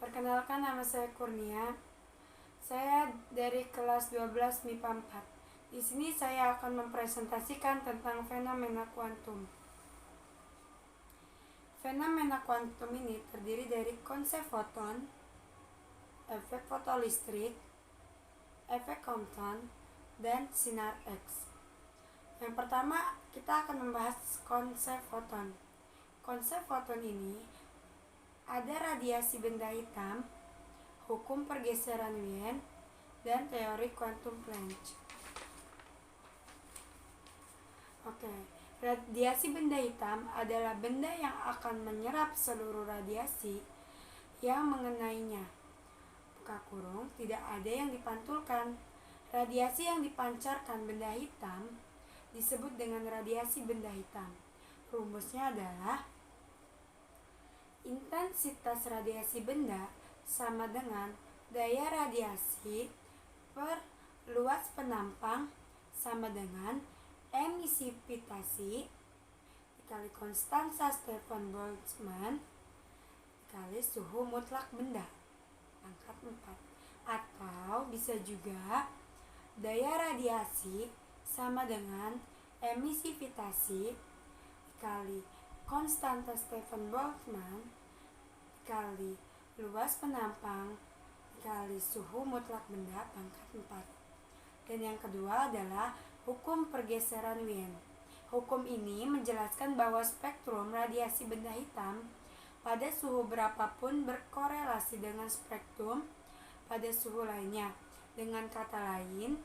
Perkenalkan, nama saya Kurnia. Saya dari kelas 12 MIPA 4. Di sini saya akan mempresentasikan tentang fenomena kuantum. Fenomena kuantum ini terdiri dari konsep foton, efek fotolistrik, efek Compton, dan sinar X. Yang pertama, kita akan membahas konsep foton. Konsep foton ini ada radiasi benda hitam, hukum pergeseran Wien, dan teori kuantum Planck. Radiasi benda hitam adalah benda yang akan menyerap seluruh radiasi yang mengenainya. Buka kurung, tidak ada yang dipantulkan. Radiasi yang dipancarkan benda hitam disebut dengan radiasi benda hitam. Rumusnya adalah intensitas radiasi benda sama dengan daya radiasi per luas penampang sama dengan emisivitasi dikali konstansa Stefan Boltzmann dikali suhu mutlak benda pangkat 4. Atau bisa juga daya radiasi sama dengan emisivitasi dikali konstanta Stefan Boltzmann dikali luas penampang dikali suhu mutlak benda pangkat 4. Dan yang kedua adalah hukum pergeseran Wien. Hukum ini menjelaskan bahwa spektrum radiasi benda hitam pada suhu berapapun berkorelasi dengan spektrum pada suhu lainnya. Dengan kata lain,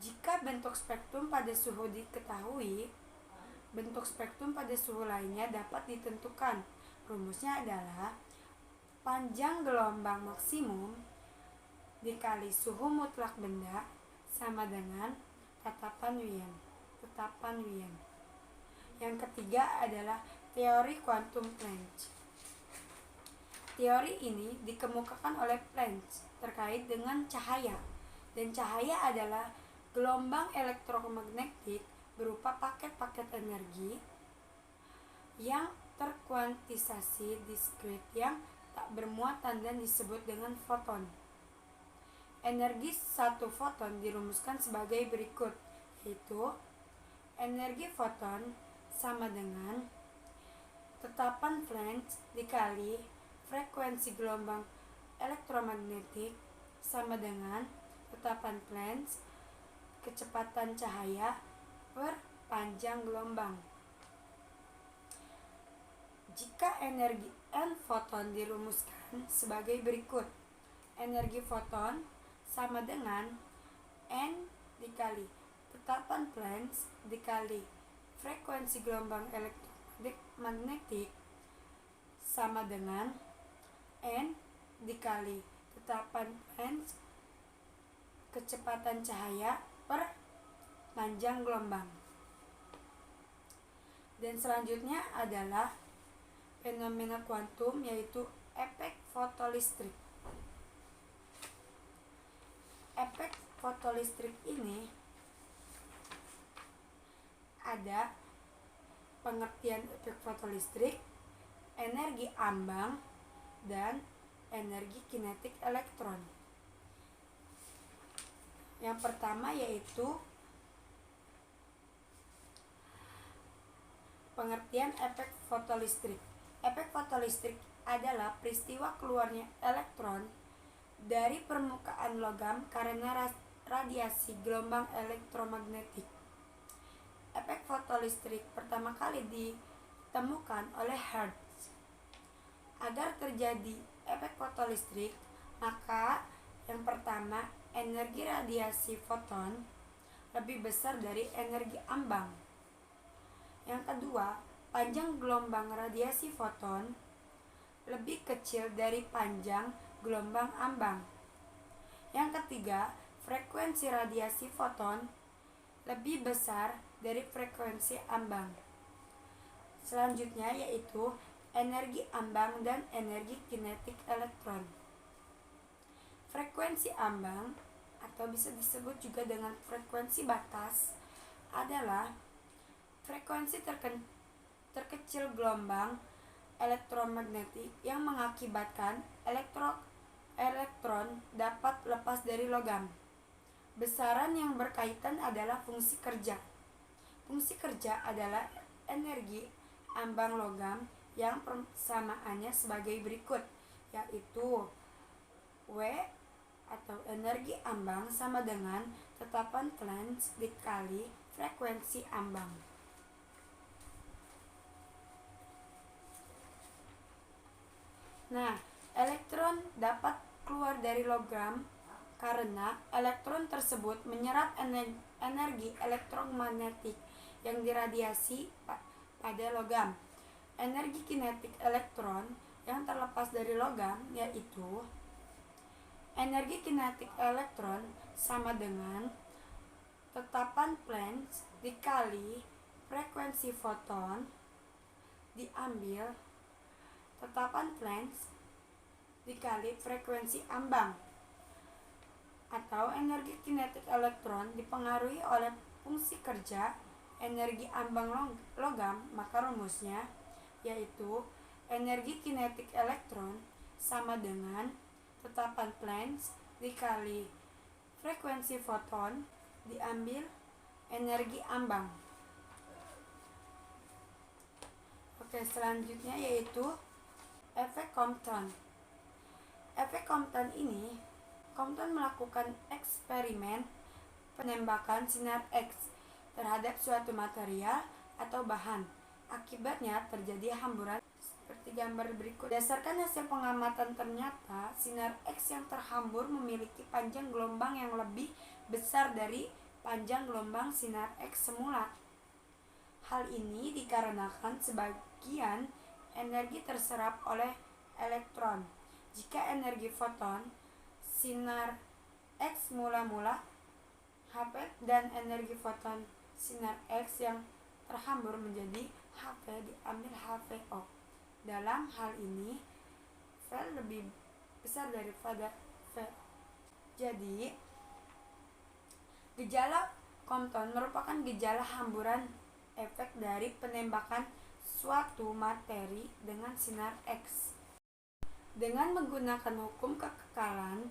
jika bentuk spektrum pada suhu diketahui, bentuk spektrum pada suhu lainnya dapat ditentukan. Rumusnya adalah panjang gelombang maksimum dikali suhu mutlak benda sama dengan tetapan Wien. Yang ketiga adalah teori kuantum Planck. Teori ini dikemukakan oleh Planck terkait dengan cahaya, dan cahaya adalah gelombang elektromagnetik berupa paket-paket energi yang terkuantisasi diskrit yang tak bermuatan dan disebut dengan foton. Energi satu foton dirumuskan sebagai berikut, yaitu energi foton sama dengan tetapan Planck dikali frekuensi gelombang elektromagnetik sama dengan tetapan Planck kecepatan cahaya per panjang gelombang. Jika energi N foton dirumuskan sebagai berikut, energi foton sama dengan N dikali tetapan Planck dikali frekuensi gelombang elektromagnetik sama dengan N dikali tetapan Planck kecepatan cahaya per panjang gelombang. Dan selanjutnya adalah fenomena kuantum, yaitu efek fotolistrik. Efek fotolistrik ini ada pengertian efek fotolistrik, energi ambang, dan energi kinetik elektron. Yang pertama yaitu pengertian efek fotolistrik. Efek fotolistrik adalah peristiwa keluarnya elektron dari permukaan logam karena radiasi gelombang elektromagnetik. Efek fotolistrik pertama kali ditemukan oleh Hertz. Agar terjadi efek fotolistrik, maka yang pertama, energi radiasi foton lebih besar dari energi ambang. Yang kedua, panjang gelombang radiasi foton lebih kecil dari panjang gelombang ambang. Yang ketiga, frekuensi radiasi foton lebih besar dari frekuensi ambang. Selanjutnya yaitu energi ambang dan energi kinetik elektron. Frekuensi ambang atau bisa disebut juga dengan frekuensi batas adalah frekuensi terkecil gelombang elektromagnetik yang mengakibatkan elektron dapat lepas dari logam. Besaran yang berkaitan adalah fungsi kerja. Fungsi kerja adalah energi ambang logam yang persamaannya sebagai berikut, yaitu W atau energi ambang sama dengan tetapan Planck dikali frekuensi ambang. Nah, elektron dapat keluar dari logam karena elektron tersebut menyerap energi elektromagnetik yang diradiasi pada logam. Energi kinetik elektron yang terlepas dari logam yaitu energi kinetik elektron sama dengan tetapan Planck dikali frekuensi foton diambil tetapan Planck dikali frekuensi ambang, atau energi kinetik elektron dipengaruhi oleh fungsi kerja energi ambang logam. Maka rumusnya yaitu energi kinetik elektron sama dengan tetapan Planck dikali frekuensi foton diambil energi ambang. Oke, selanjutnya yaitu efek Compton. Efek Compton ini, Compton melakukan eksperimen penembakan sinar X terhadap suatu material atau bahan. Akibatnya terjadi hamburan seperti gambar berikut. Berdasarkan hasil pengamatan, ternyata sinar X yang terhambur memiliki panjang gelombang yang lebih besar dari panjang gelombang sinar X semula. Hal ini dikarenakan sebagian energi terserap oleh elektron. Jika energi foton sinar X mula-mula Hp dan energi foton sinar X yang terhambur menjadi Hv diambil HVO. Dalam hal ini V lebih besar daripada V. Jadi gejala Compton merupakan gejala hamburan efek dari penembakan suatu materi dengan sinar X. Dengan menggunakan hukum kekekalan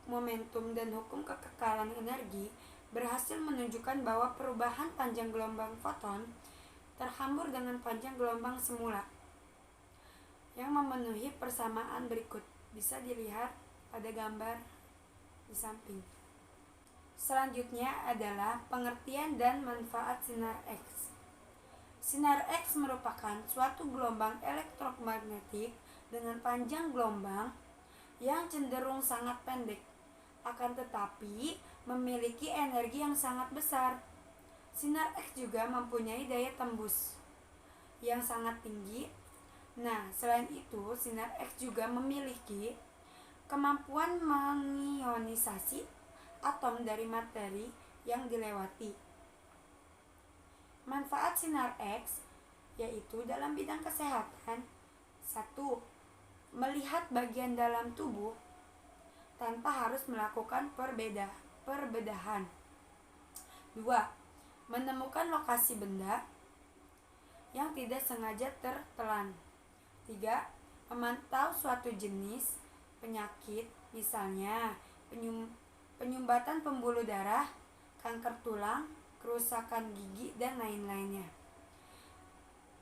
momentum dan hukum kekekalan energi, berhasil menunjukkan bahwa perubahan panjang gelombang foton terhambur dengan panjang gelombang semula yang memenuhi persamaan berikut. Bisa dilihat pada gambar di samping. Selanjutnya adalah pengertian dan manfaat sinar X. Sinar X merupakan suatu gelombang elektromagnetik dengan panjang gelombang yang cenderung sangat pendek, akan tetapi memiliki energi yang sangat besar. Sinar X juga mempunyai daya tembus yang sangat tinggi. Nah, selain itu, sinar X juga memiliki kemampuan mengionisasi atom dari materi yang dilewati. Manfaat sinar X yaitu dalam bidang kesehatan. 1. Melihat bagian dalam tubuh tanpa harus melakukan perbedahan. 2. Menemukan lokasi benda yang tidak sengaja tertelan. 3. Memantau suatu jenis penyakit, misalnya penyumbatan pembuluh darah, kanker tulang, kerusakan gigi, dan lain-lainnya.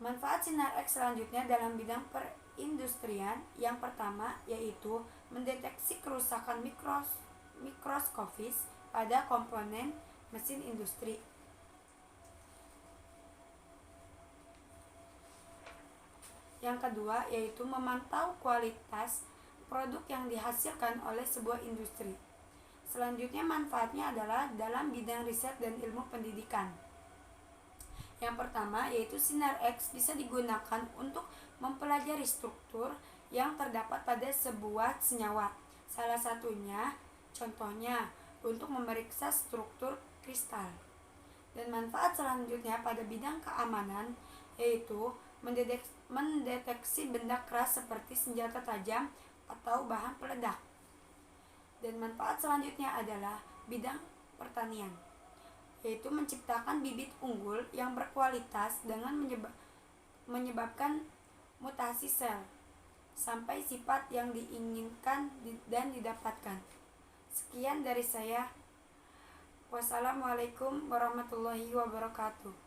Manfaat sinar X selanjutnya dalam bidang perindustrian. Yang pertama yaitu mendeteksi kerusakan mikroskopis pada komponen mesin industri. Yang kedua yaitu memantau kualitas produk yang dihasilkan oleh sebuah industri. Selanjutnya manfaatnya adalah dalam bidang riset dan ilmu pendidikan. Yang pertama yaitu sinar X bisa digunakan untuk mempelajari struktur yang terdapat pada sebuah senyawa. Salah satunya, contohnya, untuk memeriksa struktur kristal. Dan manfaat selanjutnya pada bidang keamanan yaitu mendeteksi benda keras seperti senjata tajam atau bahan peledak. Dan manfaat selanjutnya adalah bidang pertanian, yaitu menciptakan bibit unggul yang berkualitas dengan menyebabkan mutasi sel sampai sifat yang diinginkan dan didapatkan. Sekian dari saya. Wassalamualaikum warahmatullahi wabarakatuh.